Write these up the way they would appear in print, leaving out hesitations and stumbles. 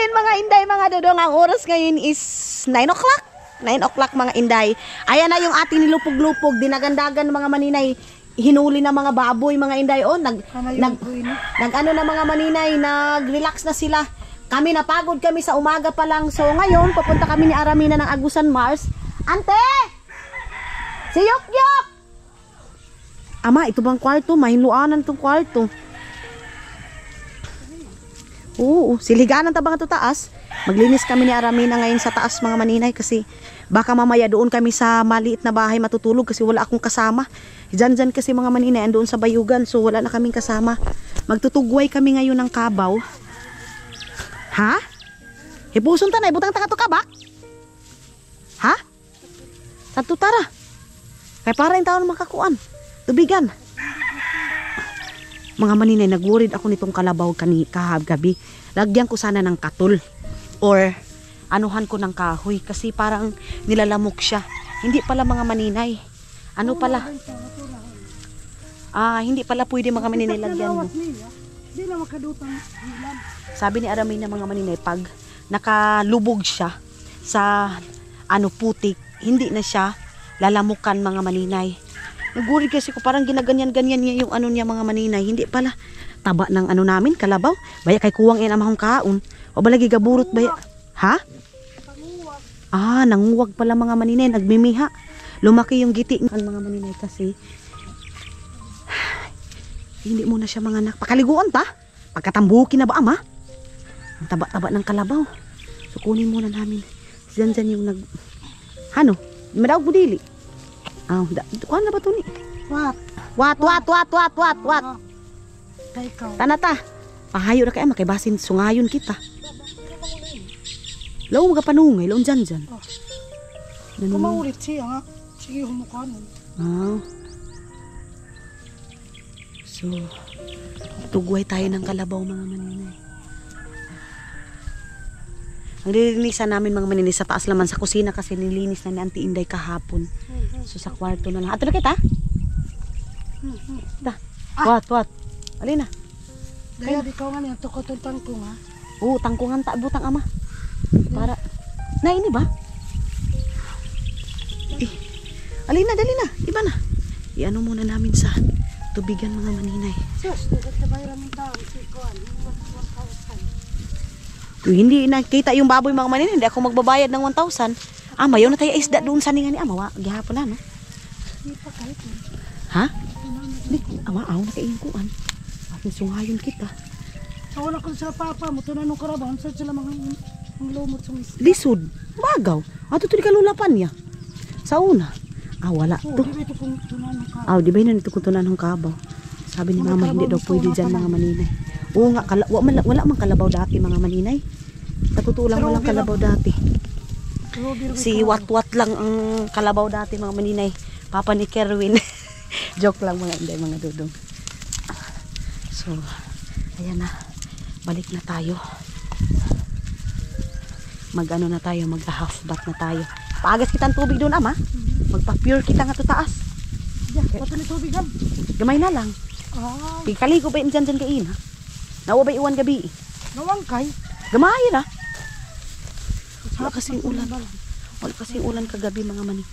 ngayon mga inday, mga dodong, ang oras ngayon is 9 o'clock. 9 o'clock mga inday. Ayan na yung ating nilupog-lupog, dinagandagan mga maninay. Hinuli na mga baboy mga inday. Oh, nag ano na mga maninay, nag-relax na sila. Kami napagod kami sa umaga pa lang. So ngayon, papunta kami ni Aramina ng Agusan Mars. Ante! Si Yok-Yok! Ama, ito bang kwarto? Mahinluanan tong kwarto. Oo, siliganan tabang ito taas. Maglinis kami ni Aramina ngayon sa taas mga maninay kasi baka mamaya doon kami sa maliit na bahay matutulog kasi wala akong kasama. Diyan kasi mga maninay andoon sa bayugan, so wala na kaming kasama. Magtutugway kami ngayon ng kabaw. Ha? Hipuson ta na, ibutang ta ka kabak? Ha? Tanto tara. Kay para yung taon makakuan. Tubigan. Mga maninay, nag-worried ako nitong kalabaw kahagabi. Lagyan ko sana ng katul or anuhan ko ng kahoy kasi parang nilalamok siya. Hindi pala mga maninay. Ano pala? Hindi pala pwede mga maninay lagyan mo. Sabi ni Aramay na mga maninay, pag nakalubog siya sa putik, hindi na siya lalamukan mga maninay. Naguri kasi ko parang ginaganyan-ganyan niya yung niya mga maninay. Hindi pala taba ng namin, kalabaw. Baya kay kuwang amahong kaon. O balagi gaburot baya. Ha? Nanguwag pala mga maninay. Nagmimiha. Lumaki yung giti ng mga maninay kasi hindi muna siya mga pakaliguan ta. Pagkatambukin na ba ama? Ang taba-taba ng kalabaw. So kunin muna namin. Diyan yung Madaw budili. Kuha na ba ito ni? Wat. Tanata. Pahayo na kaya makibasin sungayon kita. Law mga panungay, laon dyan. Kumaulit siya nga. Sige humukanan. So, tugway tayo ng kalabaw mga maninay. Ang nilinisan namin mga maninay sa taas laman sa kusina kasi nilinis na ni Auntie Inday kahapon. So sa kwarto na lang. Ato na kita? Wat. Alin na? Daya di ka nga niya. Tukotong tangkong ha? Oo, tangkungan butang ama. Para. Ini ba? Alin na, dali na. Iba na. Iano muna namin sa tubigan mga maninay. Sus, nagtabayaran ng tao. Sikuan. Hindi nakita yung baboy mga maninay. Hindi ako magbabayad ng 1,000. Mayaw na tayo isda doon sa ninga ni Ama. Gihapon na, no? Ha? Hindi, aw nakaingkuan. Aking sungayon kita. Wala ko sa papa mo. Tunan nung karaban. Saan sila mga lumot sa isda? Lisod. Bagaw. Ito ito di kalulapan niya. Sa una. Wala to. Di ba ito kung tunan ng kabaw? Di ba yun ito kung tunan ng kabaw? Sabi ni Mama, hindi daw pwede dyan mga maninay. Oo nga, wala mang kalabaw dati mga maninay. Totoo lang walang kalabaw dati. Si Wat lang ang kalabaw dati mga maninay. Papa ni Kerwin. Joke lang mga inday mga dudong. So, ayan na. Balik na tayo. Mag-ano na tayo, mag-half bath na tayo. Paagas kitang tubig doon ama. Magpa-pure kita nga to taas. Bato ni tubigan. Gamay na lang. Pagkaligo ba dyan kain ha? Nawa ba iwan gabi? Nawangkay. Gamay na. Wala kasing ulan. Wala kasing ulan kagabi mga maninay.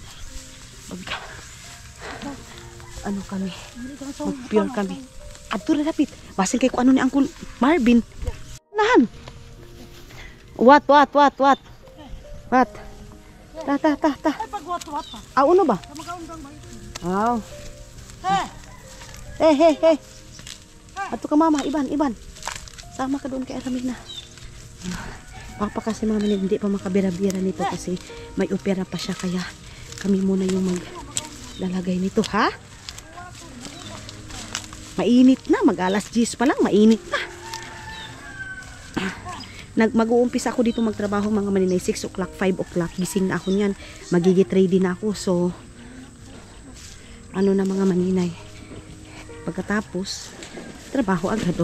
Kami. Mag-pure kami. Adto na lapit. Basin kay kung ano ni Uncle Marvin. Nahan. Wat. Ta. Ay, pag-wat-wat pa. Uno ba? Kamagaundang ba ito? Hey. Adto ka mama, Iban. Sama ka doon kay Aramina. Papa kasi mga maninay hindi pa makabira-bira nito kasi may opera pa siya kaya kami muna yung maglalagay nito ha. Mainit na, mag-alas 10 pa lang, mainit na. Mag-uumpisa ako dito magtrabaho mga maninay 6 o'clock, 5 o'clock, gising na ako niyan. Magigit ready na ako, so na mga maninay. Pagkatapos, trabaho agad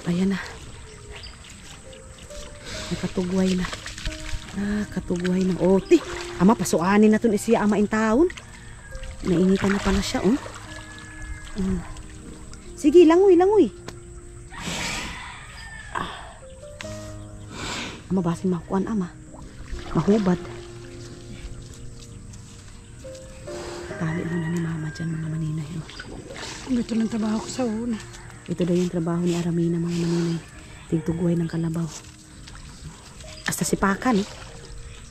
Ayan na. Nakatugway na. Katugway na. Ama, pasuanin na ito siya ama in taon. Nainitan na pala siya, Sige, langoy. Mabasin makuan ama. Mahubad. Tali muna ni mama dyan mga maninay. Oh. Ito lang trabaho ko sa una. Ito daw yung trabaho ni Aramina mga maninay. Tigtuguay ng kalabaw. Hasta sipakan.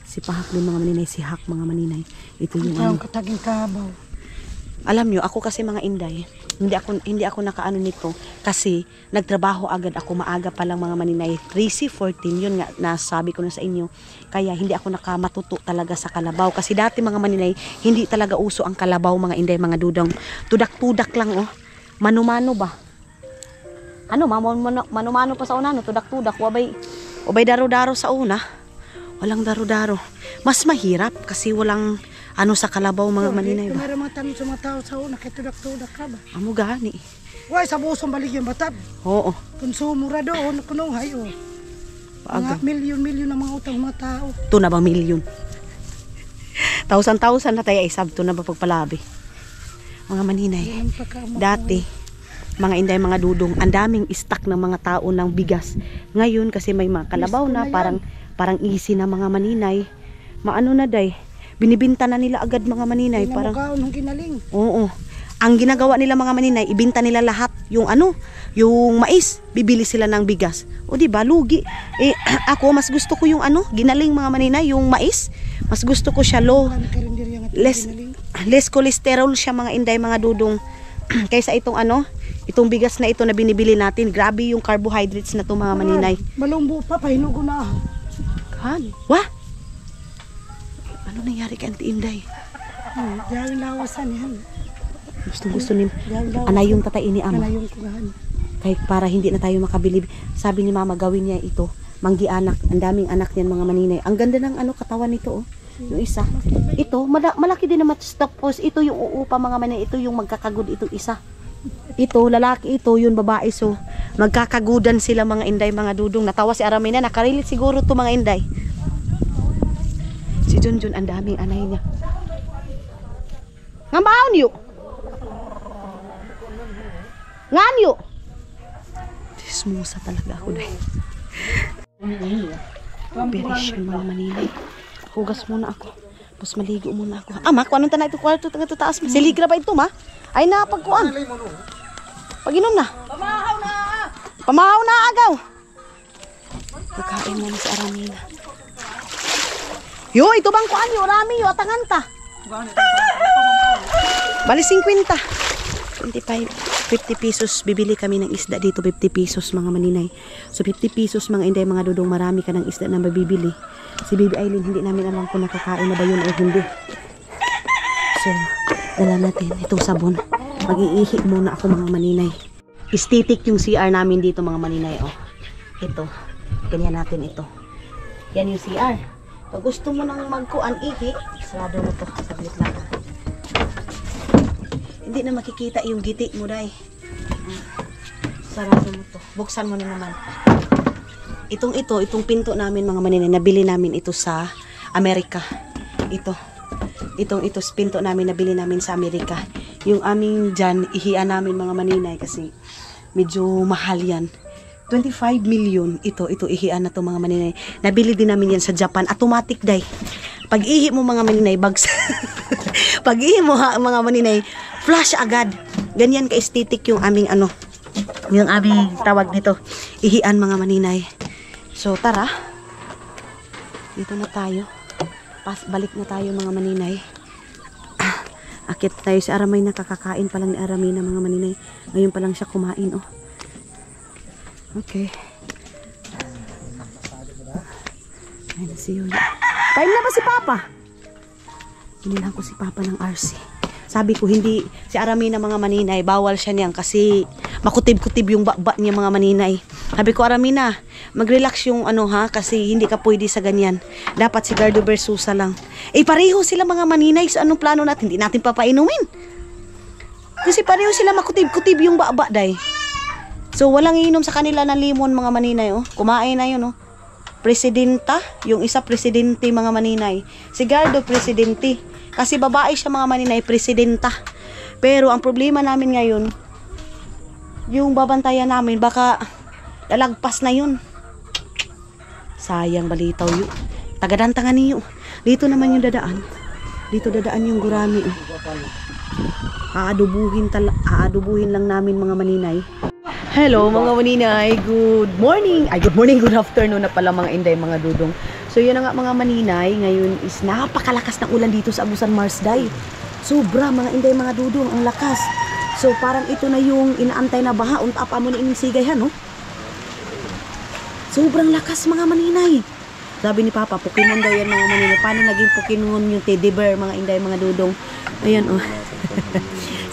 Sipahak din mga maninay. Sihak mga maninay. Ito yung Ang kataging kabaw. Alam nyo, ako kasi mga inday, hindi ako nakaano nito kasi nagtrabaho agad ako maaga pa lang mga maninay. 13-14, yun nga nasabi ko na sa inyo. Kaya hindi ako nakamatuto talaga sa kalabaw. Kasi dati mga maninay, hindi talaga uso ang kalabaw mga inday, mga dudong. Tudak-tudak lang oh. Mano-mano ba? Ano, mano-mano pa sa una, no? Tudak-tudak. Wabay daro-daro sa una. Walang daro-daro. Mas mahirap kasi walang ano sa kalabaw mga maninay ba? Mayroon mga tanong sa mga tao sa una, kaya tudak-tudak ka ba? Amo gani. Why, sa busong balik yung batad. Oo. Konsumo ra doon, kunuhay o. Paaga. Mga milyon-milyon ng mga utang mga tao. Ito na ba milyon? Tausan-tausan na tayo isab. Ito na ba pagpalabi? Mga maninay. Yan ang pagkaamot. Dati, mga inday, mga dudong, ang daming stock ng mga tao ng bigas. Ngayon, kasi may mga kalabaw na, parang easy na mga maninay. Maano na day? Binibinta na nila agad mga maninay. Parang mukha nung ginaling. Oo. Ang ginagawa nila mga maninay, ibinta nila lahat yung ano, yung mais, bibili sila ng bigas. O di ba, lugi. Eh ako mas gusto ko yung ano, ginaling mga maninay, yung mais. Mas gusto ko siya less cholesterol siya mga inday, mga dudong. Kaysa itong ano, itong bigas na ito na binibili natin. Grabe yung carbohydrates na to mga maninay. Malumbo pa, pahinugo na. Han, wah? Ano nangyari kay Auntie Inday? Diyawin lawasan yan. Gusto ni anay yung tatay ni ama. Anay yung kugahan. Kaya para hindi na tayo makabilib. Sabi ni mama gawin niya ito. Manggi anak. Ang daming anak niyan mga maninay. Ang ganda ng ano katawan nito oh. Yung isa. Ito malaki din naman. Tapos ito yung uupa mga maninay. Ito yung magkakagod itong isa. Ito lalaki ito yung babae. So magkakagudan sila mga inday mga dudong. Natawa si Aramina. Nakarilit siguro to mga inday. Si Junjun ang daming anay niya. Ngambaon yu. Ngan yu. Smusa talaga ako dahil. Operation mga maninay. Hugas muna ako. Tapos maligo muna ako. Ma, kung anong tanay ito kwarto ito taas. Siligra ba ito ma? Ay na pagkuan. Pag-inom na. Pamahaw na. Pamahaw na agaw. Pagkain muna si Aramina. Yo, ito bang kuan yo, rami yo, atangan ta. Bali 50. 25, 50 pesos. Bibili kami ng isda dito, 50 pesos mga maninay. So 50 pesos mga inday, mga dudong, marami ka ng isda na mabibili. Si Baby Aileen, hindi namin alam kung nakakain na ba yun o hindi. So, dala natin itong sabon. Mag-iihi muna ako mga maninay. Aesthetic yung CR namin dito mga maninay. Oh. Ito, ganyan natin ito. Yan yung CR. Pag gusto mo nang magkuan ihi, sarado mo to. Saglit lang. Hindi na makikita yung giti mo dai. Sarado mo to. Buksan mo na naman. Itong pinto namin mga maninay, nabili namin ito sa Amerika. Ito pinto namin, nabili namin sa Amerika. Yung aming dyan, ihian namin mga maninay kasi medyo mahal yan. 25 million ito ihian na to mga maninay. Nabili din namin yan sa Japan. Automatic day. Pag ihi mo mga maninay, bags. Pag ihi mo mga maninay, flash agad. Ganyan ka-aesthetic yung aming ano, yung aming tawag nito. Ihian mga maninay. So tara. Dito na tayo. Balik na tayo mga maninay. Akit tayo si Aramay, nakakakain pa lang ni Aramay na mga maninay. Ngayon pa lang siya kumain oh. Okay. Ayun si Yoyo. Time na ba si Papa? Hinilang ko si Papa ng RC. Sabi ko hindi, si Aramina mga maninay, bawal siya niyan kasi makutib-kutib yung baba niya mga maninay. Sabi ko, Aramina, mag-relax yung ano ha, kasi hindi ka pwede sa ganyan. Dapat si Gardo Versusa lang. Eh pareho sila mga maninay, sa anong plano natin? Hindi natin papainumin. Kasi pareho sila makutib-kutib yung baba day. So walang inom sa kanila ng limon mga maninay oh. Kumain na yun oh. Presidenta, yung isa presidente mga maninay. Si Gardo presidente. Kasi babae siya mga maninay, presidenta. Pero ang problema namin ngayon, yung babantayan namin baka lalagpas na yun. Sayang balitaw yun. Tagadantangan niyo. Dito naman yung dadaan. Dito dadaan yung gurami. Aadubuhin lang namin mga maninay. Hello mga maninay. Good morning. Ay, good morning, good afternoon na pala mga inday, mga dudong. So yun na nga mga maninay. Ngayon is napakalakas ng ulan dito sa Agusan Marsday. Sobra mga inday, mga dudong. Ang lakas. So parang ito na yung inaantay na baha. Unta pa mo ni ining sigay, no? Sobrang lakas mga maninay. Sabi ni Papa, Pokemon daw yan mga maninay. Paano naging Pokemon yung teddy bear mga inday, mga dudong? Ayan, oh.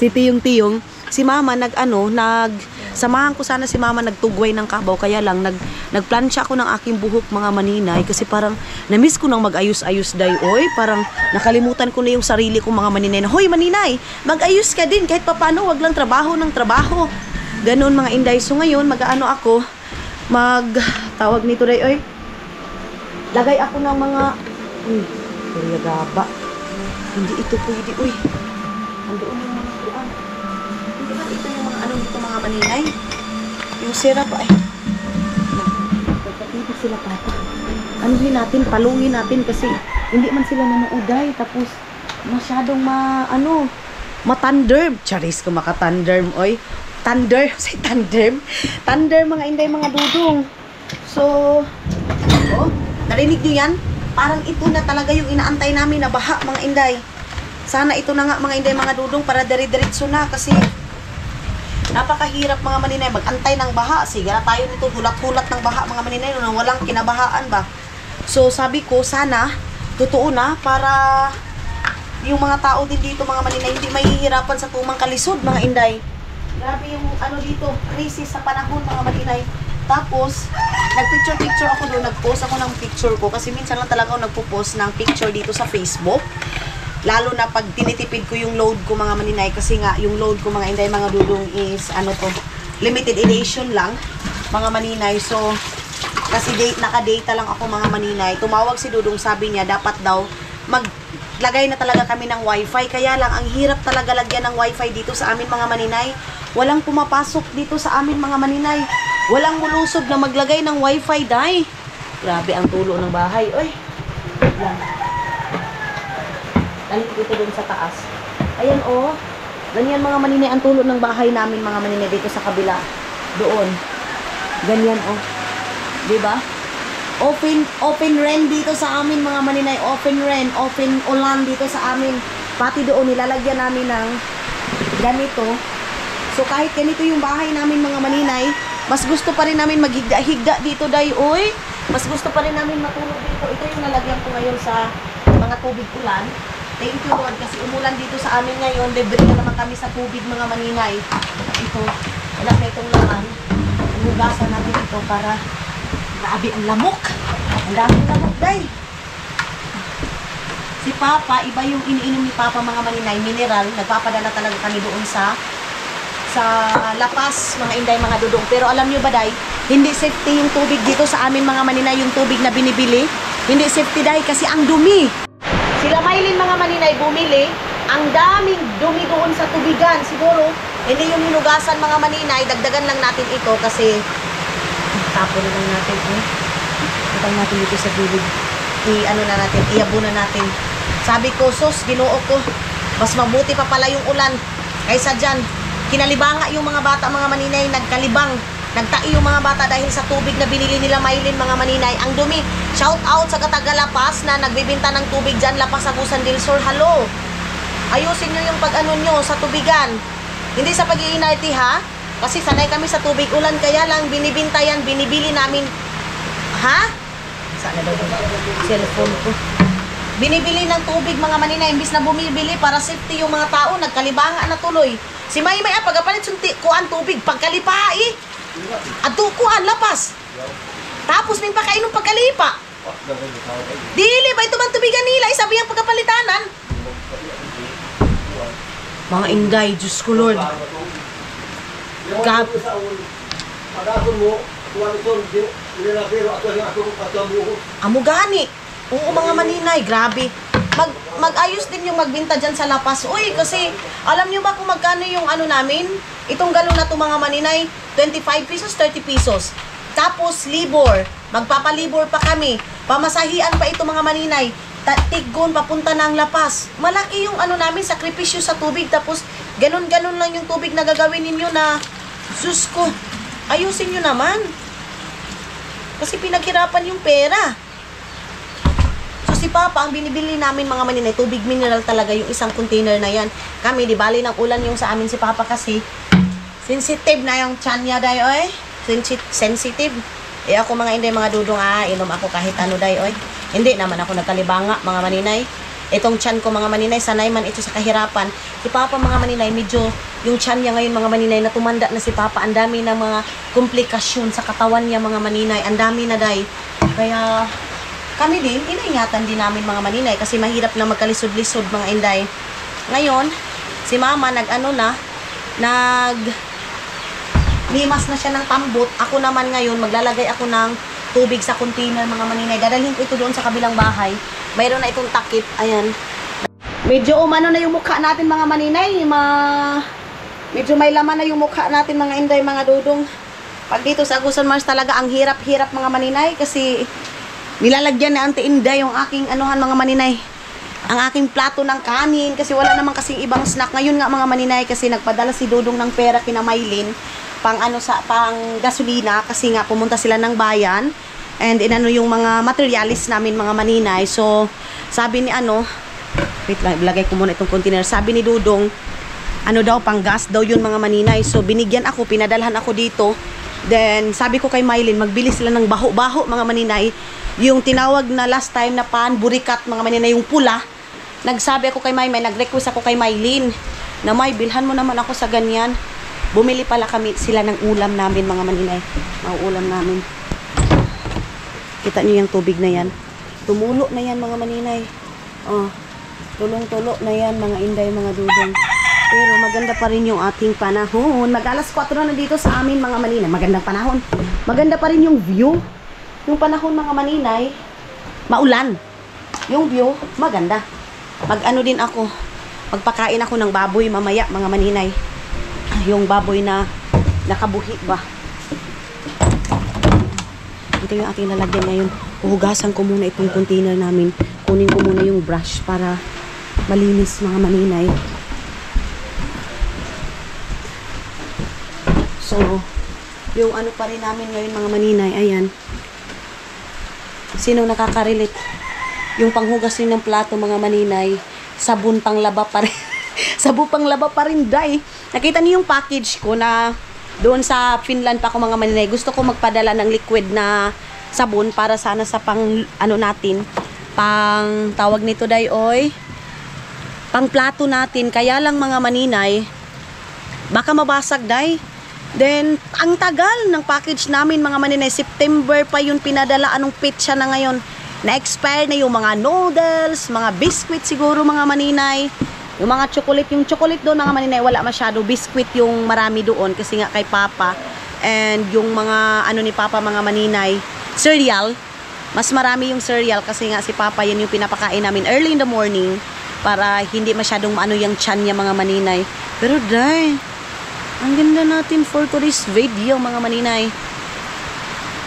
Si Tiyong. Si Mama samahan ko sana si Mama nagtugway ng kabaw. Kaya lang, nagplansya ako ng aking buhok mga maninay. Kasi parang, namiss ko nang mag-ayos-ayos day. Oy, parang nakalimutan ko na yung sarili ko mga maninay. Hoy maninay, mag-ayos ka din. Kahit papano, wag lang trabaho ng trabaho. Ganon mga inday. So ngayon, ako, tawag nito day, oy. Lagay ako ng mga, kuryagaba. Hindi ito pwede, uy. Andoon yung mga kuan. Hindi ba ito yung mga dito mga maninay? Yung syrup ay. Dito sila Papa. Anuhin natin, palungin natin kasi hindi man sila nanuuday. Tapos masyadong matanderm. Charis ko makatanderm, oy. Say tanderm. Tander mga inday, mga dudong. So, narinig nyo yan? Parang ito na talaga yung inaantay namin na baha mga inday. Sana ito na nga mga inday, mga dudong para dire-diretso na kasi napakahirap mga maninay mag-antay ng baha. Sige na tayo nito hulat-hulat ng baha mga maninay na walang kinabahaan ba. So sabi ko sana totoo na para yung mga tao din dito mga maninay hindi mahihirapan sa tumang kalisod mga inday. Grabe yung dito, crisis sa panahon mga maninay. Tapos, nagpicture ako doon, nagpost ako ng picture ko kasi minsan lang talaga ako nagpo-post ng picture dito sa Facebook. Lalo na pag tinitipid ko yung load ko mga maninay kasi nga yung load ko mga inday, mga dudong is limited edition lang mga maninay. So, kasi naka-data lang ako mga maninay. Tumawag si Dudong, sabi niya dapat daw maglagay na talaga kami ng wifi. Kaya lang, ang hirap talaga lagyan ng wifi dito sa amin mga maninay. Walang pumapasok dito sa amin mga maninay. Walang mulusog na maglagay ng wifi, day. Grabe ang tulo ng bahay. Oy. Yan. Dali dito dun sa taas. Ayan, oh. Ganyan mga maninay ang tulo ng bahay namin mga maninay dito sa kabila. Doon. Ganyan, oh. Diba? Open rain dito sa amin mga maninay. Open rain, open ulan dito sa amin. Pati doon nilalagyan namin ng ganito. So kahit ganito yung bahay namin mga maninay, mas gusto pa rin namin maghigda-higda dito, day, oy. Mas gusto pa rin namin matulog dito. Ito yung nalagyan ko ngayon sa mga tubig ulan. Thank you, Lord, kasi umulan dito sa amin ngayon. Libre na naman kami sa tubig, mga maninay. Ito, wala na itong laman. Hugasan natin ito para grabe ang lamok. Ang daming lamok, day. Si Papa, iba yung iniinom ni Papa, mga maninay, mineral. Nagpapadala talaga kami doon sa lapas, mga inday, mga dudong. Pero alam nyo ba, day, hindi safety yung tubig dito sa amin mga maninay, yung tubig na binibili. Hindi safety, day, kasi ang dumi. Sila Maylin mga maninay bumili, ang daming dumi doon sa tubigan. Siguro, hindi yung hinugasan mga maninay, dagdagan lang natin ito kasi tapon na lang natin. Itang natin dito sa tubig. Iabo na natin. Sabi ko, sus, Ginoo ko, mas mabuti pa pala yung ulan kaysa dyan. Kinalibanga yung mga bata, mga maninay, nagkalibang. Nagtai yung mga bata dahil sa tubig na binili nila Maylin, mga maninay. Ang dumi. Shout out sa Katagalapas na nagbibinta ng tubig dyan, Lapas Agusan del Sur. Hello. Ayusin nyo yung pag-ano nyo sa tubigan. Hindi sa pag-iinarte, ha? Kasi sanay kami sa tubig ulan, kaya lang binibinta yan, binibili namin. Ha? Sana daw yung cellphone ko. Binibili ng tubig mga maninay, imbis na bumibili para safety yung mga tao, nagkalibanga na tuloy. Si Maymay, pagkapalit sunti, kuan tubig, pagkalipa ato kuan, lapas. Tapos may pakainom pagkalipa. Dili ba ito man tubigan nila, isabi ang pagkapalitanan. Mga inday, Diyos ko Lord. Amo gani. Oo mga maninay, grabe. Mag-ayos din yung magbinta dyan sa lapas. Uy, kasi alam nyo ba kung magkano yung namin? Itong galon na to mga maninay, 25 pesos, 30 pesos. Tapos libor, magpapalibor pa kami. Pamasahian pa ito mga maninay. Tiggon papunta ng Lapas. Malaki yung ano namin, sakripisyo sa tubig. Tapos ganun-ganun lang yung tubig na gagawin ninyo na, sus ko, ayusin nyo naman. Kasi pinaghirapan yung pera. So si Papa, ang binibili namin mga maninay, tubig mineral talaga yung isang container na yan. Kami, di bali ng ulan yung sa amin si Papa kasi sensitive na yung tiyan niya dayo eh. Sensitive. Eh ako mga inday, mga dudong, inom ako kahit ano dayo eh. Hindi naman ako nagkalibanga mga maninay. Itong tiyan ko mga maninay, sanay man ito sa kahirapan. Si Papa mga maninay, medyo yung tiyan niya ngayon mga maninay, na tumanda na si Papa. Ang dami ng mga komplikasyon sa katawan niya mga maninay. Ang dami na day. Kaya kami din, inaingatan din namin mga maninay kasi mahirap na magkalisod-lisod mga inday. Ngayon, si Mama limas na siya ng tambot. Ako naman ngayon, maglalagay ako ng tubig sa container mga maninay. Dadalhin ko ito doon sa kabilang bahay. Mayroon na itong takip. Ayan. Medyo umano na yung mukha natin mga maninay. Medyo may laman na yung mukha natin mga inday, mga dudong. Pag dito sa Agusan Mars talaga ang hirap-hirap mga maninay kasi nilalagyan ni Auntie Inday yung aking anuhan mga maninay. Ang aking plato ng kanin kasi wala naman kasing ibang snack. Ngayon nga mga maninay kasi nagpadala si Dudong ng pera kina Maylin pang gasolina kasi nga pumunta sila ng bayan and inano yung mga materialis namin mga maninay. So sabi ni wait lang, ilagay ko muna itong container. Sabi ni Dudong pang gas daw yun mga maninay. So binigyan ako, pinadalhan ako dito. Then sabi ko kay Maylin, magbili sila ng baho-baho mga maninay. Yung tinawag na last time na pan burikat mga maninay, yung pula. Nagsabi ako kay Maymay, nag-request ako kay Maylin na May, bilhan mo naman ako sa ganyan. Bumili pala sila ng ulam namin mga maninay. Mauulam namin. Kita niyo yung tubig na yan. Tumulo na yan mga maninay. Oh, tulong-tulo na yan mga inday, mga dudong. Pero maganda pa rin yung ating panahon. Mag-alas 4 na dito sa amin mga maninay. Magandang panahon. Maganda pa rin yung view. Yung panahon mga maninay, maulan. Yung view, maganda. Mag-ano din ako. Magpakain ako ng baboy mamaya mga maninay. Yung baboy na nakabuhi ba. Ito yung aking lalagyan ngayon. Uhugasan ko muna itong container namin. Kunin ko muna yung brush para malinis mga maninay. So, yung ano pa rin namin ngayon mga maninay, ayan. Sino nakaka-relate? Yung panghugas rin ng plato mga maninay, sabon pang laba pa rin. Sabon pang laba pa rin, day. Nakita niyo yung package ko na doon sa Finland pa ako mga maninay. Gusto ko magpadala ng liquid na sabon para sana sa pang natin, pang tawag nito day oy, pang plato natin. Kaya lang mga maninay, baka mabasag day. Then ang tagal ng package namin mga maninay, September pa yun pinadala. Anong petsa na ngayon? Na-expire na yung mga noodles, mga biscuit siguro mga maninay. Yung mga chocolate, yung chocolate doon mga maninay, wala masyado. Biscuit yung marami doon kasi nga kay Papa. And yung mga ni Papa mga maninay, cereal. Mas marami yung cereal kasi nga si Papa yan yung pinapakain namin early in the morning para hindi masyadong yung tiyan niya mga maninay. Pero day, ang ganda natin for today's video mga maninay.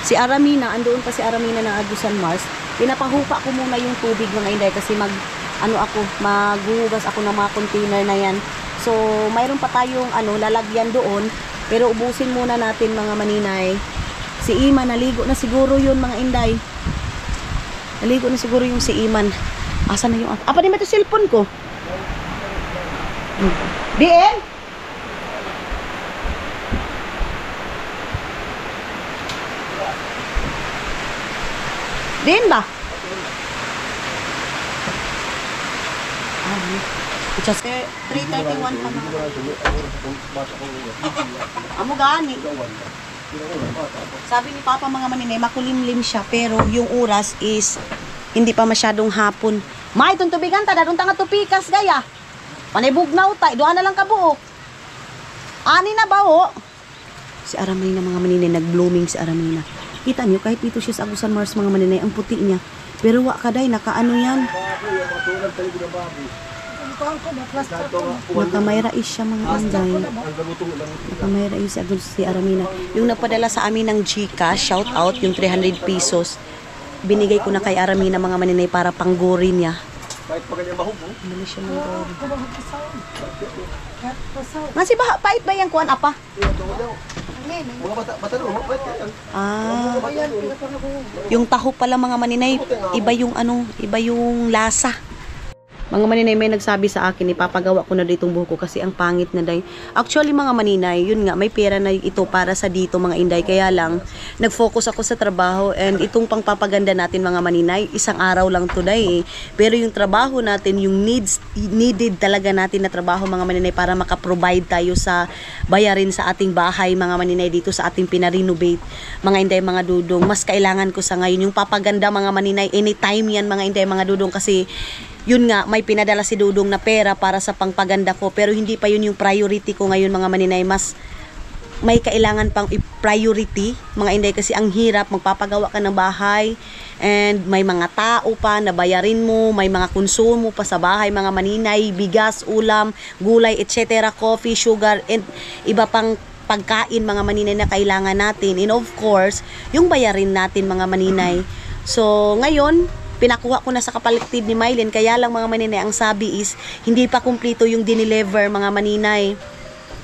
Si Aramina, andoon pa si Aramina ng Agusan Mars. Pinapahupa ko muna yung tubig mga inday kasi maghuhugas ako ng mga container na yan. So, mayroon pa tayong lalagyan doon. Pero ubusin muna natin mga maninay. Si Iman, naligo na siguro yun mga inday. Naligo na siguro yung si Iman. Asa na yung... Apa din ba ito cellphone ko? Bien? Din ba? Just 3:31 pa na. Amo gani. Sabi ni Papa mga maninay, makulimlim siya pero yung oras is hindi pa masyadong hapon. May itong tubigan ta, dadun ta nga tupikas gaya. Panibugnaw ta, duha na lang kabuok. Ani na ba ho? Si Aramina mga maninay, nag-blooming si Aramina. Kita niyo kahit dito siya sa Agusan Mars mga maninay, ang puti niya. Pero wa kaday, nakaano yan. kuhan ko na plaster ko. Nakamayra is siya mga inday. Nakamayra is agad si Aramina. Yung napadala sa amin ng Gcash, shout out, yung 300 pesos. Binigay ko na kay Aramina mga maninay para pangguri niya. Kahit pa ganyan mahog mo. Bili siya ng guri. Kubahag pasaw. Kat pasaw. Nga si pait ba yung kuhan apa? Mga bata no, bakit yan? Ah, Ayan, pinapanago. yung taho pala mga maninay, iba yung ano, iba yung lasa. Mga maninay, may nagsabi sa akin, ipapagawa ko na dito yung buhok ko kasi ang pangit na day. Actually mga maninay, yun nga, may pera na ito para sa dito mga inday. Kaya lang, nag-focus ako sa trabaho and itong pangpapaganda natin mga maninay, isang araw lang today eh. Pero yung trabaho natin, yung needed talaga natin na trabaho mga maninay para makaprovide tayo sa bayarin sa ating bahay mga maninay dito sa ating pinarenovate. Mga inday, mga dudong, mas kailangan ko sa ngayon yung papaganda mga maninay, anytime yan mga inday, mga dudong kasi yun nga, may pinadala si Dudong na pera para sa pangpaganda ko pero hindi pa yun yung priority ko ngayon mga maninay. Mas may kailangan pang priority mga inday kasi ang hirap magpapagawa ka ng bahay and may mga tao pa na bayarin mo, may mga konsumo pa sa bahay mga maninay, bigas, ulam, gulay, etc., coffee, sugar and iba pang pagkain mga maninay na kailangan natin and of course yung bayarin natin mga maninay. So ngayon pinakuha ko na sa kapalitid ni Mylene, kaya lang mga maninay, ang sabi is, hindi pa kumpleto yung dineliver mga maninay.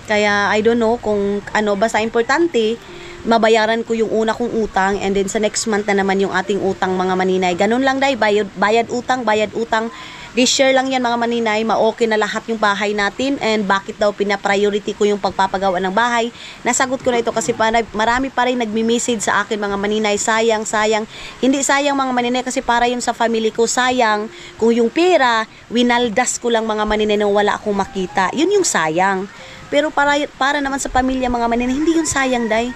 Kaya, I don't know kung ano, basta importante, mabayaran ko yung una kong utang, and then sa next month na naman yung ating utang mga maninay. Ganun lang day, bayad utang. Di-share lang yan mga maninay, ma-okay na lahat yung bahay natin, and bakit daw pina-priority ko yung pagpapagawa ng bahay. Nasagot ko na ito kasi marami pa rin nagmi-message sa akin mga maninay, sayang. Hindi sayang mga maninay kasi para yun sa family ko, sayang kung yung pera, winaldas ko lang mga maninay nang wala akong makita. Yun yung sayang. Pero para naman sa pamilya mga maninay, hindi yun sayang day.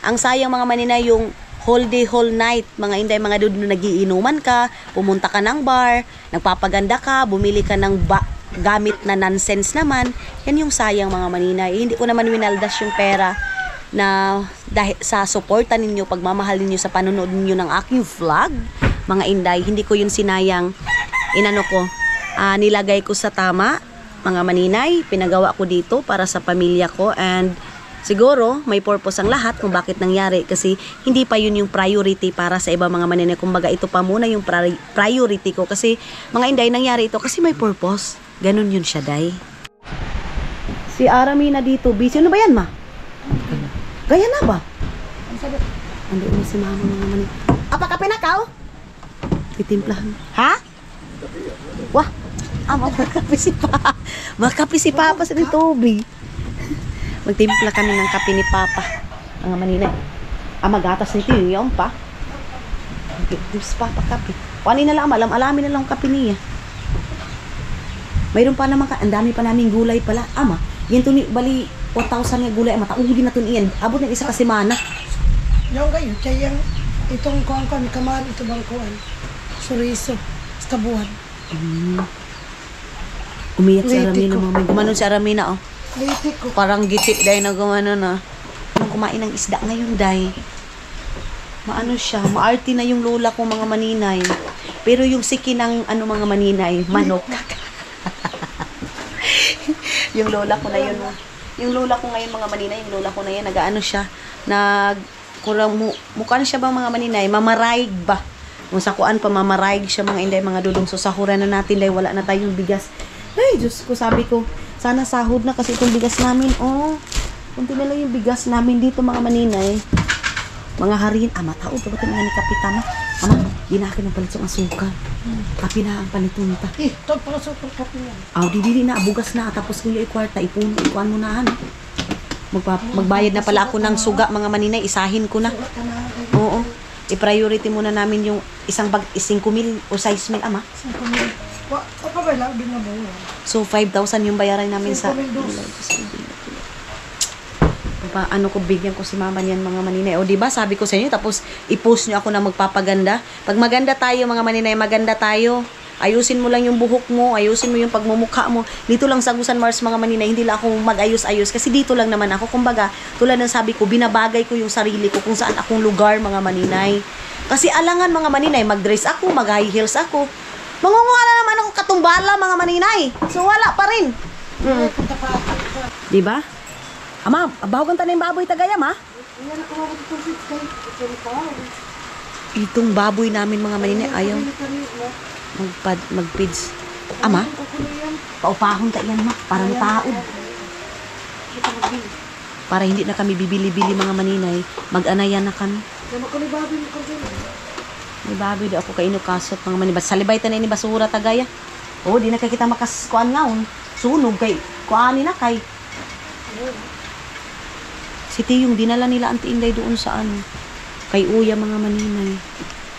Ang sayang mga maninay yung whole day, whole night, mga inday, mga dudo, nagiinuman ka, pumunta ka ng bar, nagpapaganda ka, bumili ka ng gamit na nonsense naman, yan yung sayang mga maninay. Hindi ko naman winaldas yung pera na dahil sa suporta ninyo, pagmamahal ninyo sa panonood ninyo ng aking vlog, mga inday, hindi ko yun sinayang, nilagay ko sa tama, mga maninay, pinagawa ko dito para sa pamilya ko and siguro, may purpose ang lahat kung bakit nangyari kasi hindi pa yun yung priority para sa iba mga maninay. Kumbaga, ito pa muna yung priority ko kasi mga inday, nangyari ito kasi may purpose. Ganun yun siya, day. Si Aramina dito, busy. Ano ba yan, ma? Gaya na ba? Ando na si mama mga maninay. Apa kape na ka, oh? Titimplahan. Ha? Wah! Makape si Papa. Makape si Papa sa Toby. Magtimpla kami ng kape ni Papa. Mga maninay. Magatas nito yung pa. Diyos Papa kape. Kuhanin na lang, alamin na lang ang kape niya. Mayroon pa naman ang dami pa naming gulay pala. Yan to ni, bali, 4,000 nga gulay. Matauli na to niyan. Abot ng isa ka semana. Yung kayo, kaya yung itong kuhan ko, may kamal, ito bang kuhan. Chorizo, sa tabuhan. Umiyak si Aramina, mga gumanon si Aramina, oh. Litik ko. Parang gitik dahil na gumano na. Kumain ng isda ngayon dahil. Maano siya, maarte na yung lola ko mga maninay. Pero yung siki ng mga maninay, manok. Yung lola ko na yun. Yung lola ko ngayon mga maninay, yung lola ko na yan, nag-ano siya, mukha na siya ba mga maninay, mamaraig ba? Kung sa kuan pa mamaraig siya mga inday, mga dudong, so sahuran na natin dahil wala na tayong bigas. Ay, Diyos ko, sabi ko, sana sahod na kasi itong bigas namin. Kunti na lang yung bigas namin dito mga maninay. Mga harin. Matao. Dapat yung mga ni Kapitama. Di na akin ang palit ng asukal. Kapi na ang palitunta. Ito pala sa kape yan. Di na. Bugas na. Tapos kung yung ikwarta, ikuan mo na. Magbayad na pala ako ng suga mga maninay. Isahin ko na. Oo. I-priority muna namin yung isang bag, 5,000 o 6,000 ama. 5,000. Kapabala, din na ba yun? So, 5,000 yung bayaran namin sa... Ano ko, bigyan ko si mama niyan mga maninay. O, diba, sabi ko sa inyo, tapos i-post nyo ako na magpapaganda. Pag maganda tayo, mga maninay, maganda tayo. Ayusin mo lang yung buhok mo, ayusin mo yung pagmumukha mo. Dito lang sa Agusan Mars, mga maninay, hindi lang ako mag-ayos-ayos. Kasi dito lang naman ako. Kumbaga, tulad ng sabi ko, binabagay ko yung sarili ko kung saan akong lugar, mga maninay. Kasi alangan, mga maninay, mag-dress ako, mag-high heels ako. Mangunguha na naman ako katumbala mga maninay. So wala pa rin. Punta pa ako. Di ba? Ama, bahugan tayo yung baboy tagayam ha? Ayan ako mga tutusit kay. Ito ni Pao. Itong baboy namin mga maninay ayaw magpids. Ama, paupahon ta yan ma, para mataod. Para hindi na kami bibili-bili mga maninay, mag-anayan na kami. May baboy di ako kaino kasot mga maninay. Salibay ta na ini basura tagaya. Oh, di na kay kita makaskuan ngaon. Sunog kay kuani na kay. Si Tiyong dinala nila Auntie Inday doon sa ano, kay Uya mga maninay.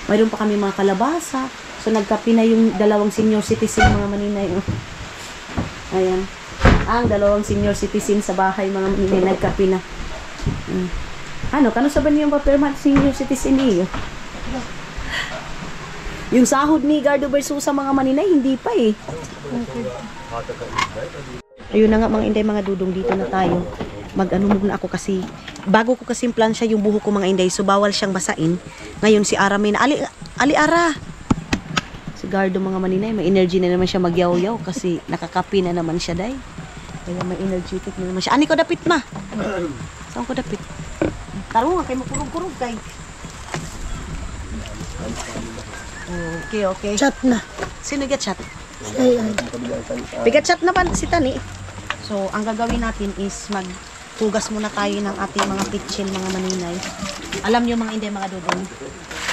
Mayroon pa kami mga kalabasa. So nagkapi na yung dalawang senior citizen mga maninay. Oh. Ayan. Ang dalawang senior citizen sa bahay mga maninay nagkapi na. Ano, kano saban yung papirma senior citizen niyo? Yung sahod ni Gardo Versusa mga maninay, hindi pa eh. Ayun na nga mga Inday, mga dudong, dito na tayo. Mag-ano muna ako kasi, bago ko kasi plansya yung buhok ko mga Inday, so bawal siyang basain. Ngayon si Ara may na, Ali Ara! Si Gardo mga maninay, may energy na naman siya magyaw-yaw kasi nakakapi na naman siya day. Kaya may energetic na naman siya. Ani ko dapit ma? Saan ko dapit? Taro nga, kayo makurog-kurog kay. Okay. Chat na. Sino nag-chat? Ay. Bigat-chat na ba si Tani? So, ang gagawin natin is maghugas muna tayo ng ating mga pitchin, mga maninay. Alam nyo mga Inday, mga dudong,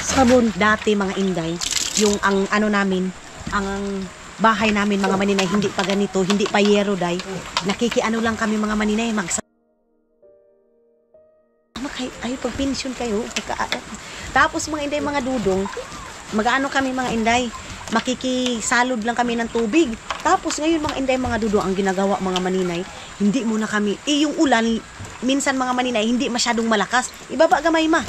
Sabon. dati mga Inday, yung ang ano namin, ang bahay namin mga maninay, hindi pa ganito, hindi pa yero day. Nakikiano lang kami mga maninay, ay pag pension kayo. Tapos mga Inday, mga dudong, mag-ano kami mga Inday, makikisalod lang kami ng tubig. Tapos ngayon mga Inday, mga dudong, ang ginagawa mga maninay, hindi muna kami, yung ulan, minsan mga maninay, hindi masyadong malakas. Ibaba gamay ma.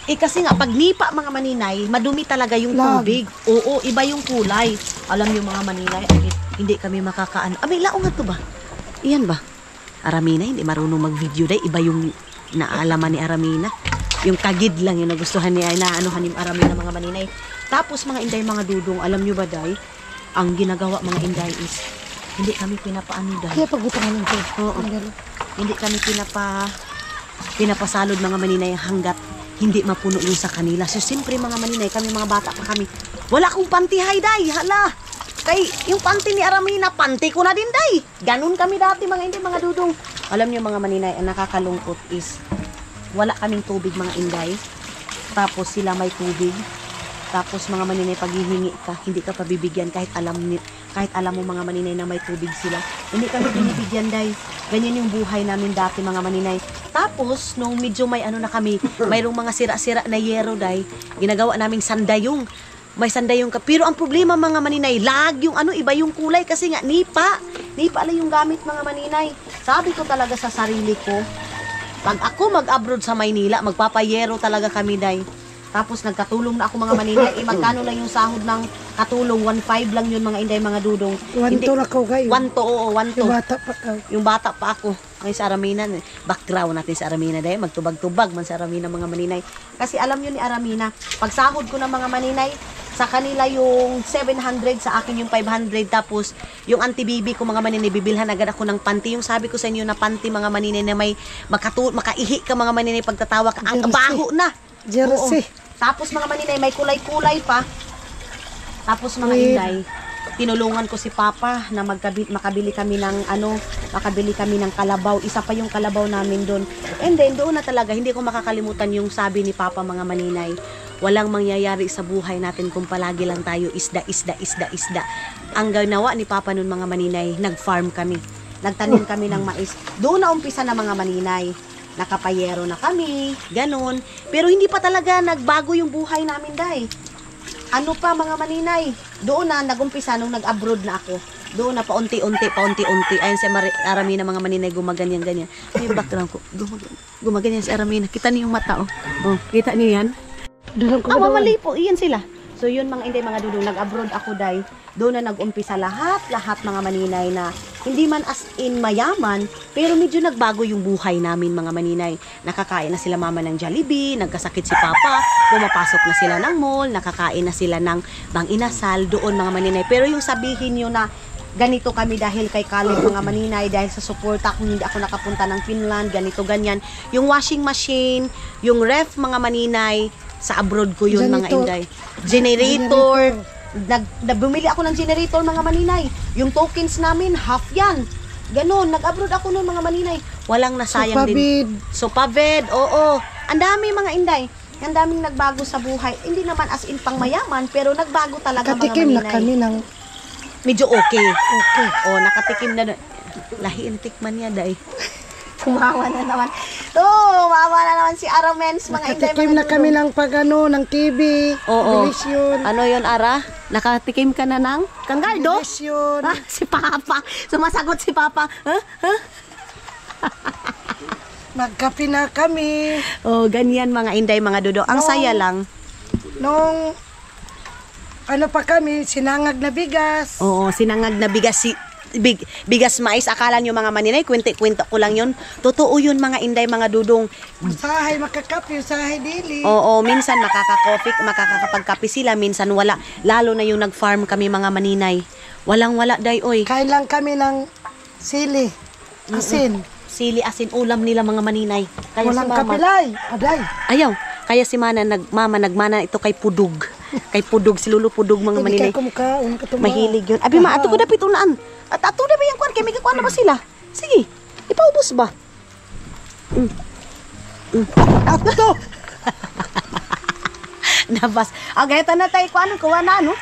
Kasi nga, pag nipa mga maninay, madumi talaga yung tubig. Oo, iba yung kulay. Alam yung mga maninay, hindi kami makakaano. May laong nga to ba? Iyan ba? Aramina, hindi marunong mag-video day. Iba yung naalaman ni Aramina. Yung kagid lang yung nagustuhan niya, naanuhan ni Aramina mga maninay. Tapos mga Inday, mga dudong, alam nyo ba day, ang ginagawa mga Inday is, hindi kami pinapaano day. Kaya pag-utangan ng ko. Oo. Hindi kami pinapasalod mga maninay hanggat hindi mapuno yung sa kanila. So, siyempre mga maninay, kami mga bata pa kami, wala akong pantihay, day. Hala. Kay, yung panty ni Aramina, panty ko na din, day. Ganun kami dati, mga Inday, mga dudong. Alam niyo mga maninay, ang nakakalungkot is, wala kaming tubig, mga Inday. Tapos, sila may tubig. Tapos, mga maninay, paghihingi ka, hindi ka pabibigyan kahit alam mo mga maninay na may tubig sila. Hindi kami binibigyan, day. Ganyan yung buhay namin dati, mga maninay. Tapos, nung medyo may ano na kami, mayroong mga sira-sira na yero, day, ginagawa naming sandayong. May sandayong ka. Pero ang problema, mga maninay, lag yung ano, iba yung kulay kasi nga, nipa. Nipa lang yung gamit, mga maninay. Sabi ko talaga sa sarili ko, pag ako mag-abroad sa Maynila, magpapayero talaga kami, day. Tapos nagkatulong na ako mga maninay, magkano lang yung sahod ng katulong, 1.5 lang yun mga Inday, mga dudong. Wanto na ko kayo. 1 oo, 1 Yung bata pa ka. Yung bata pa ako. Ngayon sa Aramina, background natin sa Aramina day, magtubag-tubag man sa Aramina mga maninay. Kasi alam yun ni Aramina, pag sahod ko ng mga maninay, sa kanila yung 700, sa akin yung 500, tapos yung anti-baby ko mga maninay, bibilhan agad ako ng panty. Yung sabi ko sa inyo na panty mga maninay na may makaihi ka mga maninay pagtatawa ka, ang baho na. Jersey. Oo. Tapos mga maninay, may kulay-kulay pa. Tapos mga Inday, tinulungan ko si Papa na makabili kami ng kalabaw. Isa pa yung kalabaw namin doon. And then, doon na talaga, hindi ko makakalimutan yung sabi ni Papa mga maninay. Walang mangyayari sa buhay natin kung palagi lang tayo isda. Ang ginawa ni Papa noon mga maninay, nag-farm kami. Nagtanim kami ng mais. Doon na umpisa na mga maninay. Nakapayero na kami, ganun. Pero hindi pa talaga nagbago yung buhay namin, day. Ano pa mga maninay? Doon na nagumpisa nung nag-abroad na ako. Doon na paunti-unti. Ayun si Aramina mga maninay, gumaganyan-ganyan. May background ko, gumaganyan si Aramina. Kita niyo yung mata, oh. Oh, kita niyo yan? Mali po, iyan sila. So yun mga inday mga dudong, nag-abroad ako day. Doon na nag-umpisa lahat mga maninay na hindi man as in mayaman, pero medyo nagbago yung buhay namin mga maninay. Nakakain na sila mama ng Jollibee, nagkasakit si papa, pumapasok na sila ng mall, nakakain na sila ng bang inasal doon mga maninay. Pero yung sabihin nyo na ganito kami dahil kay Caleb mga maninay, dahil sa suporta kung hindi ako nakapunta ng Finland, ganito ganyan. Yung washing machine, yung ref mga maninay, sa abroad ko yun mga inday. Generator. Bumili ako ng generator mga maninay. Yung tokens namin, half yan. Ganon, nag-abroad ako noon mga maninay. Walang nasayang din. Sopaved, oo. Ang dami mga inday. Ang daming nagbago sa buhay. Hindi naman as in pang mayaman, pero nagbago talaga Katikim mga na maninay. kami ng Medyo okay. okay. Oh, nakatikim na. Lahi ang tikman niya, day. Kumawa na naman. Kumawa na naman si Aramens, mga inday. Katikim na kami ng pagano, ng TV. Oo. Bilis yun. Ano yun, Ara? Nakatikim ka na ng kanggaldo? Bilis yun. Ah, si Papa. Sumasagot si Papa. Huh? Huh? Magkape na kami. Oh, ganyan mga inday, mga dudo. Ang saya lang. Nung ano pa kami, sinangag na bigas. Oo, sinangag na bigas bigas mais. Akala nyo mga maninay, kwento ko lang yun. Totoo yun mga inday, mga dudong. Usahay makakape, usahay dili. Oo, minsan makakapagkape sila, minsan wala. Lalo na yung nag-farm kami mga maninay. Walang-wala, day, oy. Kain lang kami ng sili, asin. Sili, asin, ulam nila mga maninay. Kaya Walang si mama, kapilay. Aday. ayaw. Kaya si mama nagmana ito kay Pudug. Kay Pudug, si Lulu Pudug mga Hindi maninay. ka kumakaon, katumba. Mahilig yun. Abi ma, ato ko dapit unaan. At ato na ba yung kwan? Kaya may kakuan na ba sila? Sige, ipaubos ba? Ako to. Nabas. Agay na tayo kuan kuha na no.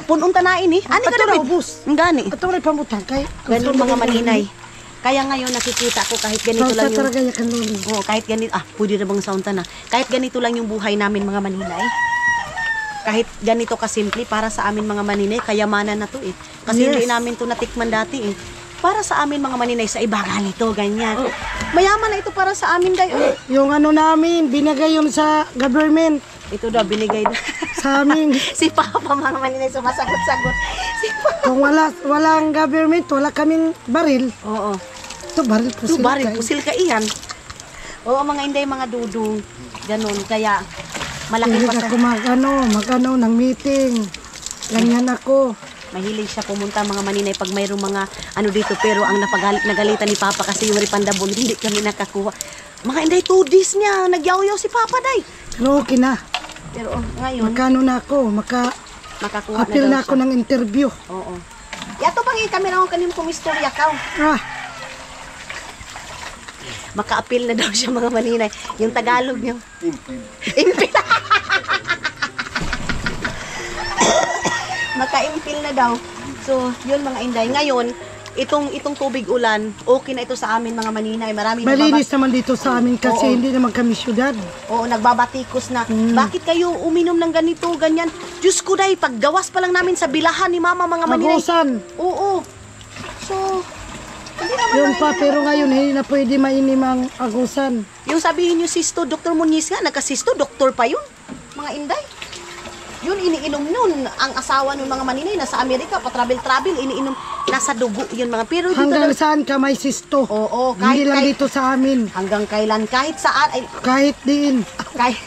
Punong tanain eh. Ani ka Ato na dapit? ubos. Ang gani. Ato na pamutang kay. Ganun mga maninay. Kaya ngayon nakikita ko kahit ganito Salsa lang yung talaga yakan lolo. oh, kahit ganito pwede na bang sound na. Kahit ganito lang yung buhay namin mga maninay. Kahit ganito kasimple para sa amin mga maninay, kayamanan na to eh. Kasi Yes. hindi namin to natikman dati eh. Para sa amin mga maninay, sa iba ganito, ganyan. Mayaman na ito para sa amin guys. Yung ano namin, binigay yun sa government. Ito daw binigay na. Sa amin. Si Papa mga maninay sumasagot-sagot. Si Papa. Kung walang government, wala kaming baril. Oo. Ito baril po Ito sila. baril, pusil ka iyan. Oo mga inday, mga dudong. Ganun, kaya malaki Hindi pa sa... ako mag-ano ng meeting. Ganyan ako. Mahilig siya pumunta mga maninay pag mayroong mga ano dito, pero ang nagalitan ni Papa kasi yung repandabon hindi kami nakakuha. Mga inday, 2 days niya nagyaw-yaw si Papa day. Pero okay na. Pero ngayon Magkano na ako? makakuha Appeal na daw na ako siya. ng interview. Oo. Yato bang i-camera ko kanim kung istorya ka. Maka-appeal na daw siya mga maninay. Yung Tagalog niya. Impil. Maka-impil na daw. So, yun mga inday. Ngayon, itong tubig ulan, okay na ito sa amin mga maninay. Marami Malinis naman dito sa amin kasi Oo. hindi naman kami syudad. Oo, nagbabatikos na. Bakit kayo uminom ng ganito, ganyan? Diyos ko day, paggawas pa lang namin sa bilahan ni mama mga maninay. Magusan. Oo. So, hindi naman Yun na- pa, pero ngayon hindi na pwede mainim ang agusan. Yung sabihin nyo sisto, Dr. Muniz nga, nagkasisto, doktor pa yun. Mga inday. Yun, iniinom nun. Ang asawa ng mga maninay, nasa Amerika, pa-travel-travel, iniinom. Nasa dugo yun mga. Pero dito Hanggang daw- saan ka may sisto? Oo, Hindi lang kahit, dito sa amin. hanggang kailan, kahit saan, ay, Kahit din. kahit,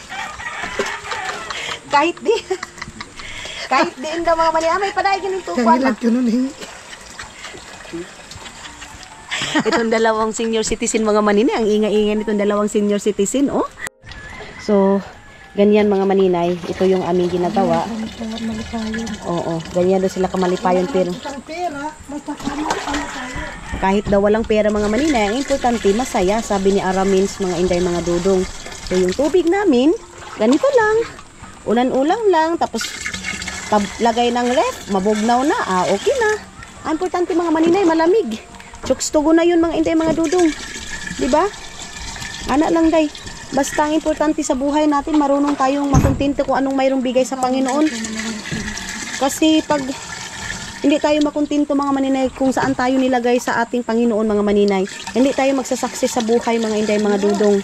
kahit di, kahit din daw mga maninay, may paday ganito. Kangilan ko nun eh. Itong dalawang senior citizen mga maninay, ang ingay-ingay nitong dalawang senior citizen, oh. So, ganyan mga maninay, ito yung aming ginagawa. Oo, ganyan daw sila kamalipayon, pero Ang pera, basta kami tayo. kahit daw walang pera mga maninay, ang importante masaya, sabi ni Aramins mga inday mga dudong. So yung tubig namin, ganito lang, ulan-ulang lang, tapos lagay ng ref, mabugnaw na, okay na. Ang importante mga maninay, malamig. Chokstugo na yun mga inday mga dudong. Diba? Anak lang day. Basta ang importante sa buhay natin, marunong tayong makontento kung anong mayroong bigay sa Panginoon. Kasi pag hindi tayo makontento mga maninay kung saan tayo nilagay sa ating Panginoon mga maninay, hindi tayo magsasucess sa buhay mga inday mga dudong.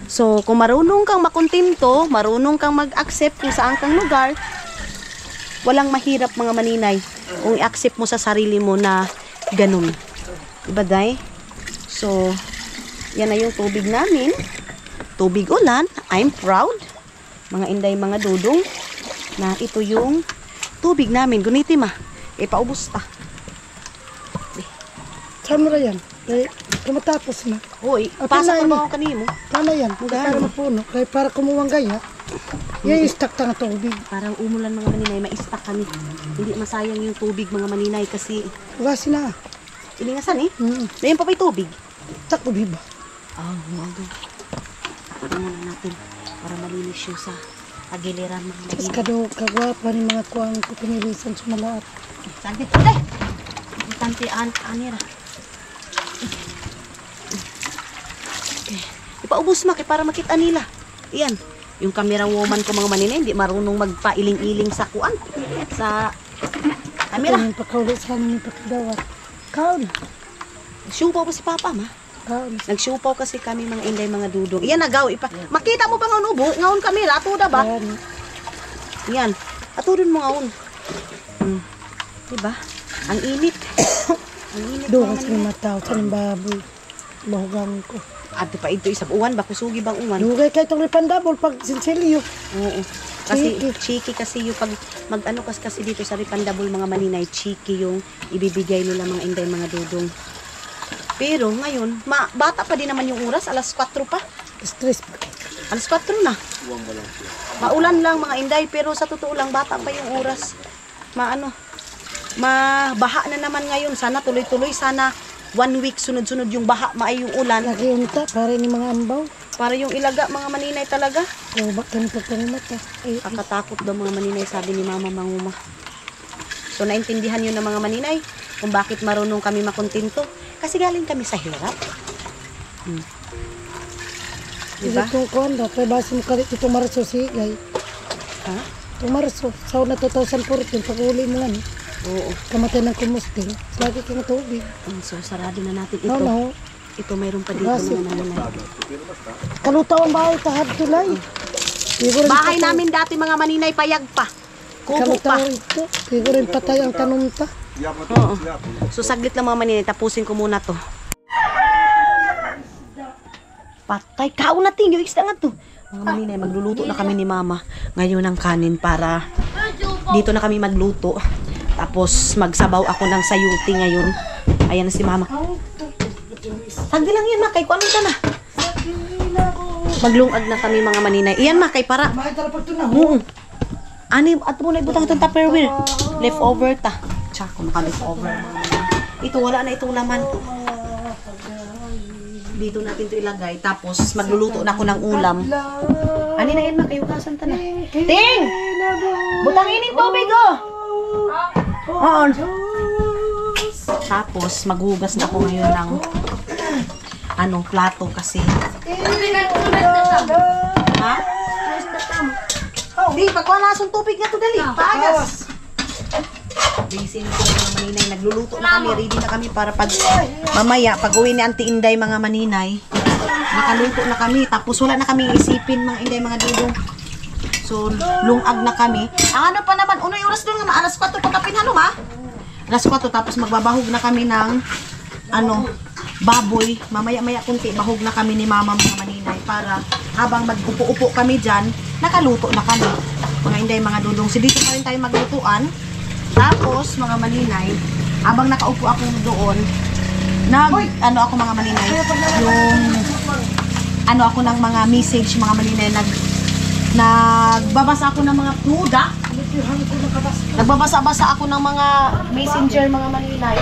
So kung marunong kang makontento, marunong kang mag-accept kung saan kang lugar, walang mahirap mga maninay kung i-accept mo sa sarili mo na ganun. Diba, day? So, yan na yung tubig namin. Tubig ulan. I'm proud. Mga inday, mga dudong, na ito yung tubig namin. Gunitin ma. Ipaubos ta. Saan mo na yan? Kaya kumatapos na. Hoy, At pasa yun ko na, ba ako kanimo? Tama yan. Para mapuno. Kaya para kumuwang gaya, yung istak ta nga tubig. Parang umulan mga maninay, ma-stack kami. Hindi masayang yung tubig mga maninay kasi Wasi na. ilingasan eh. Mm. Ngayon pa ba'y tubig? Tak ko diba? Huwag. Ito muna natin para malinis yung sa tagiliran mga Tapos maninay. kagwapa ni mga kuwang ko pinilisan sa malaat. Sandit ko deh. Tante anira. Okay. Ipaubos ma kay para makita nila. Iyan. Yung camera woman ko mga maninay, hindi marunong magpailing-iling sa kuan. Sa camera. Ito yung pakaulit sa amin yung pakidawat. Kaon. Siupaw pa si Papa ma. Kaon. Nagsiupaw kasi kami mga inday mga dudong. Iyan nagaw ipa. Makita mo pa nga ubo, ngaon kami atuda ba? Kaon. Iyan. Atudon mo ngaon. Diba? Ang init. Ang init. Doon mga sa maninay. mga tao, sa ng baboy. Bahugang ko. Ato pa ito isang uwan ba kusugi bang uwan? Dugay kayo itong ripandabol pag sinsilyo. Oo. Kasi cheeky kasi yung pag mag-ano kasi dito sa Ripandabol mga maninay, cheeky yung ibibigay nila mga inday mga dudong. Pero ngayon, bata pa din naman yung oras, alas 4 pa. Stress pa. Alas 4 na. Maulan lang mga inday, pero sa totoo lang bata pa yung oras. Mabaha na naman ngayon. Sana tuloy-tuloy, sana 1 week sunod-sunod yung baha, maay yung ulan. Lagi unta, para ni mga ambaw. Para yung ilaga mga maninay talaga. O baka ni pagpangumata. Eh, Kakatakot daw mga maninay, sabi ni Mama Manguma. So naintindihan yun ng mga maninay kung bakit marunong kami makontento. Kasi galing kami sa hirap. Diba? itong kuwan daw, kaya base mo kalit itong Marso sigay. Ha? Itong Marso, sa na 2014, pag-uli mo nga ni, Oo. kamatay ng kumusting, lagi kang tubig. So sarado na natin ito. No. Ito mayroon pa dito Basit. mga maninay. Kalutaw ang bahay, tahad tulay. Siguro Bahay namin dati mga maninay payag pa. Kubo pa. kalutaw ito. Siguro yung patay ang tanunta. Oo. So saglit lang mga maninay, tapusin ko muna to. Patay, kaon natin yung isda nga to. Mga maninay, magluluto na kami ni Mama ngayon ng kanin para dito na kami magluto. Tapos magsabaw ako ng sayuti ngayon. Ayan na si Mama. Sagdi lang yan, Makay. Kuanin ka na. Maglungag na kami mga maninay. Iyan, Makay, para. Bahay tala pag ito na. Oo. Ani, at mo na ibutang itong Tupperware. Leftover ta. Tsaka, naka-leftover. Ito, wala na itong laman. Dito natin ito ilagay. Tapos, magluluto na ako ng ulam. Ani na yan, Makay. Ugasan ta na. Ting! Butanginin tubig, oh! Oo. Tapos, maghugas na ako ngayon ng plato kasi. Ha? Di, pagkuha na asong tubig na to, dali. Paagas. Busy na sila mga maninay. Nagluluto na kami. Ready na kami para pag mamaya, pag uwi ni Auntie Inday mga maninay, nakaluto na kami. Tapos wala na kami isipin mga Inday, mga dudong. So, lungag na kami. Ang ano pa naman, unoy oras doon nga, alas 4 pagkapin, ma? Alas 4, tapos magbabahog na kami ng, baboy. Mamaya-maya kunti, bahog na kami ni Mama mga maninay para habang mag-upo-upo kami dyan, nakaluto na kami. Mga Inday, mga dudong. So, dito pa rin tayo maglutuan. Tapos, mga maninay, habang nakaupo ako doon, ako mga maninay, yung, ako ng mga message, mga maninay, nagbabasa ako ng mga product. Nagbabasa-basa ako ng mga messenger, mga maninay.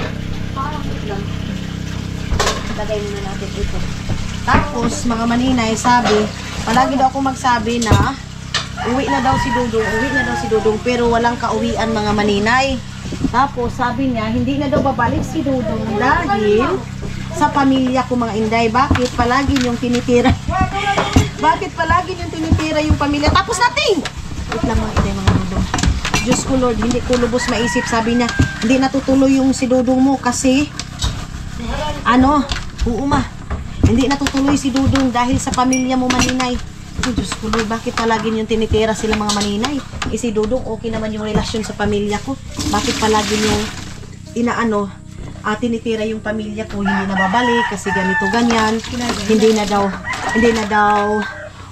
Lagay muna natin ito. Tapos, mga maninay, sabi, palagi daw ako magsabi na uwi na daw si Dudong, pero walang kauwian mga maninay. Tapos, sabi niya, hindi na daw babalik si Dudong dahil sa pamilya ko mga Inday. Bakit palagi niyong tinitira? Bakit palagi niyong tinitira yung pamilya? Tapos natin! Wait lang mga Inday, mga Dudong. Diyos ko Lord, hindi ko lubos maisip. Sabi niya, hindi natutuloy yung si Dudong mo kasi, hindi natutuloy si Dudong dahil sa pamilya mo maninay. Ay, Diyos ko, Lord, bakit palagi yung tinitira sila mga maninay? Si Dudong, okay naman yung relasyon sa pamilya ko. Bakit palagi yung tinitira yung pamilya ko, hindi na babalik kasi ganito, ganyan. Hindi na daw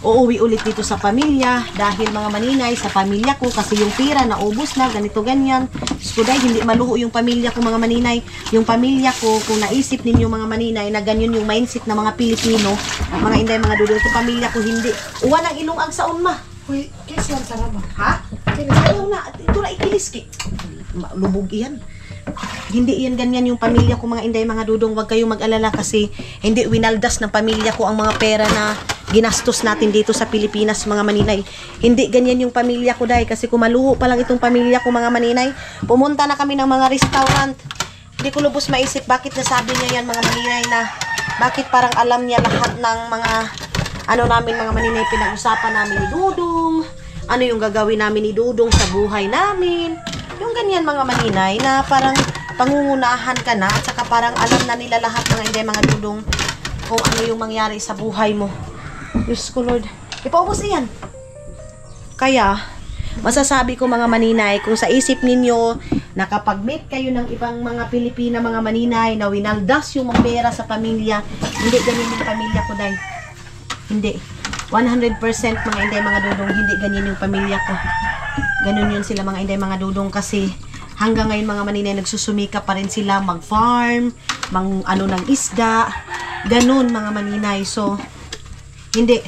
uuwi ulit dito sa pamilya dahil mga maninay sa pamilya ko kasi yung pira naubos na, ganito, ganyan. Diyos ko, dahil hindi maluho yung pamilya ko mga maninay. Yung pamilya ko, kung naisip ninyo mga maninay na ganyan yung mindset ng mga Pilipino, mga Inday, mga Dudong, ito pamilya ko hindi. Uwan ang ilong ang saon ma. Uy, kaya ang sarap ba? Ha? Ayaw na. Ito na ikilis ki. Lubog iyan. Hindi iyan ganyan yung pamilya ko mga Inday, mga Dudong. Huwag kayong mag-alala kasi hindi winaldas ng pamilya ko ang mga pera na ginastos natin dito sa Pilipinas mga maninay. Hindi ganyan yung pamilya ko dahil kasi kumaluho pa lang itong pamilya ko mga maninay. Pumunta na kami ng mga restaurant. Hindi ko lubos maisip bakit nasabi niya yan mga maninay na bakit parang alam niya lahat ng mga namin mga maninay, pinag-usapan namin ni Dudong. Ano yung gagawin namin ni Dudong sa buhay namin. Yung ganyan mga maninay na parang pangungunahan ka na at saka parang alam na nila lahat mga Inday, mga Dudong kung ano yung mangyari sa buhay mo. Diyos ko, Lord. Ipaubos yan. Kaya, masasabi ko mga maninay, kung sa isip ninyo, nakapag-meet kayo ng ibang mga Pilipina mga maninay na winaldas yung mga pera sa pamilya, hindi ganyan yung pamilya ko, Day. Hindi. 100% mga Inday, mga Dudong, hindi ganyan yung pamilya ko. Ganun yun sila mga Inday, mga Dudong kasi hanggang ngayon mga maninay, nagsusumika pa rin sila mag-farm, ng isda, ganun mga maninay. So, hindi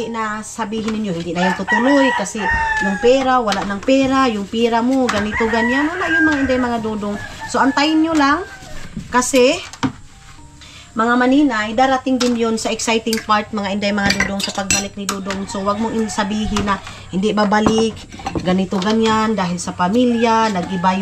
na sabihin ninyo, hindi na yung tutuloy kasi yung pera, wala ng pera, yung pera mo, ganito, ganyan. Wala yun mga Inday, mga Dudong. So, antayin nyo lang kasi mga maninay, darating din yun sa exciting part mga Inday, mga Dudong sa pagbalik ni Dudong. So, wag mong sabihin na hindi babalik, ganito, ganyan, dahil sa pamilya, nag-iba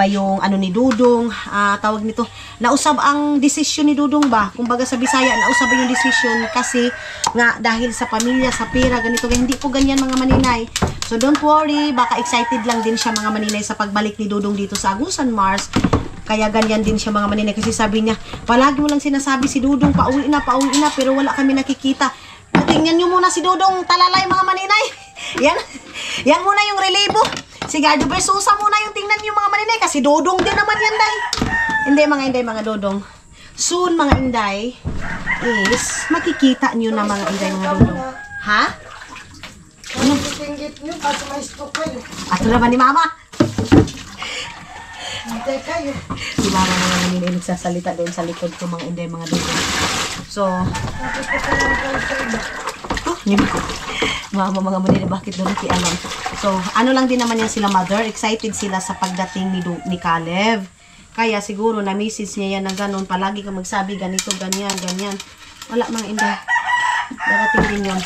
yung ni Dudong, tawag nito, nausab ang desisyon ni Dudong ba? Kumbaga sa Bisaya, nausab yung desisyon kasi nga dahil sa pamilya, sa pera, ganito, hindi po ganyan mga maninay. So, don't worry, baka excited lang din siya mga maninay sa pagbalik ni Dudong dito sa Agusan, Mars. Kaya ganyan din siya mga maninay kasi sabi niya, palagi mo lang sinasabi si Dudong, pauwi na, pero wala kami nakikita. Tingnan nyo muna si Dudong, talalay mga maninay. Yan muna yung relebo. Si Gardo Versusa muna yung tingnan nyo mga maninay kasi Dudong din naman yan, Day. Hindi mga Inday, mga Dudong. Soon mga Inday is makikita nyo na mga Inday, mga Dudong. Ha? Ano? Pinggit nyo, kaso may stroke kayo. Ato naman ni Mama. Hintay kayo. Si Mama mga maninay nagsasalita doon sa likod ko mga Inday, mga Dudong. So, Mama mga maninay, bakit doon nakialam? So, ano lang din naman yan sila mother. Excited sila sa pagdating ni Caleb. Kaya siguro na-message niya yan na ganun. Palagi ka magsabi ganito, ganyan, ganyan. Wala mga Inday. Darating din yun.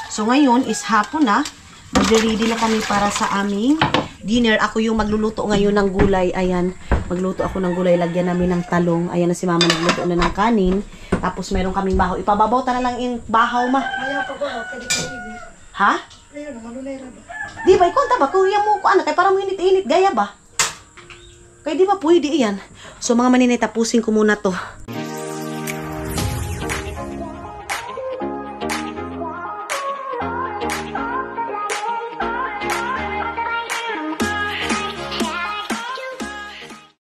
So, ngayon is hapon na. Mag-ready na kami para sa aming dinner. Ako yung magluluto ngayon ng gulay. Ayan. Magluto ako ng gulay. Lagyan namin ng talong. Ayan na si Mama nagluto na ng kanin. Tapos meron kaming bahaw. Ipababaw ta na lang yung bahaw, ma. Ayaw pa ko, pwede ka ibig. Ha? Ayun, manulay na ba? Di ba? Ikonta ba? Kuya mo ko anak. Kaya parang init-init. Gaya ba? Kaya di ba pwede iyan? So mga maninay, tapusin ko muna to.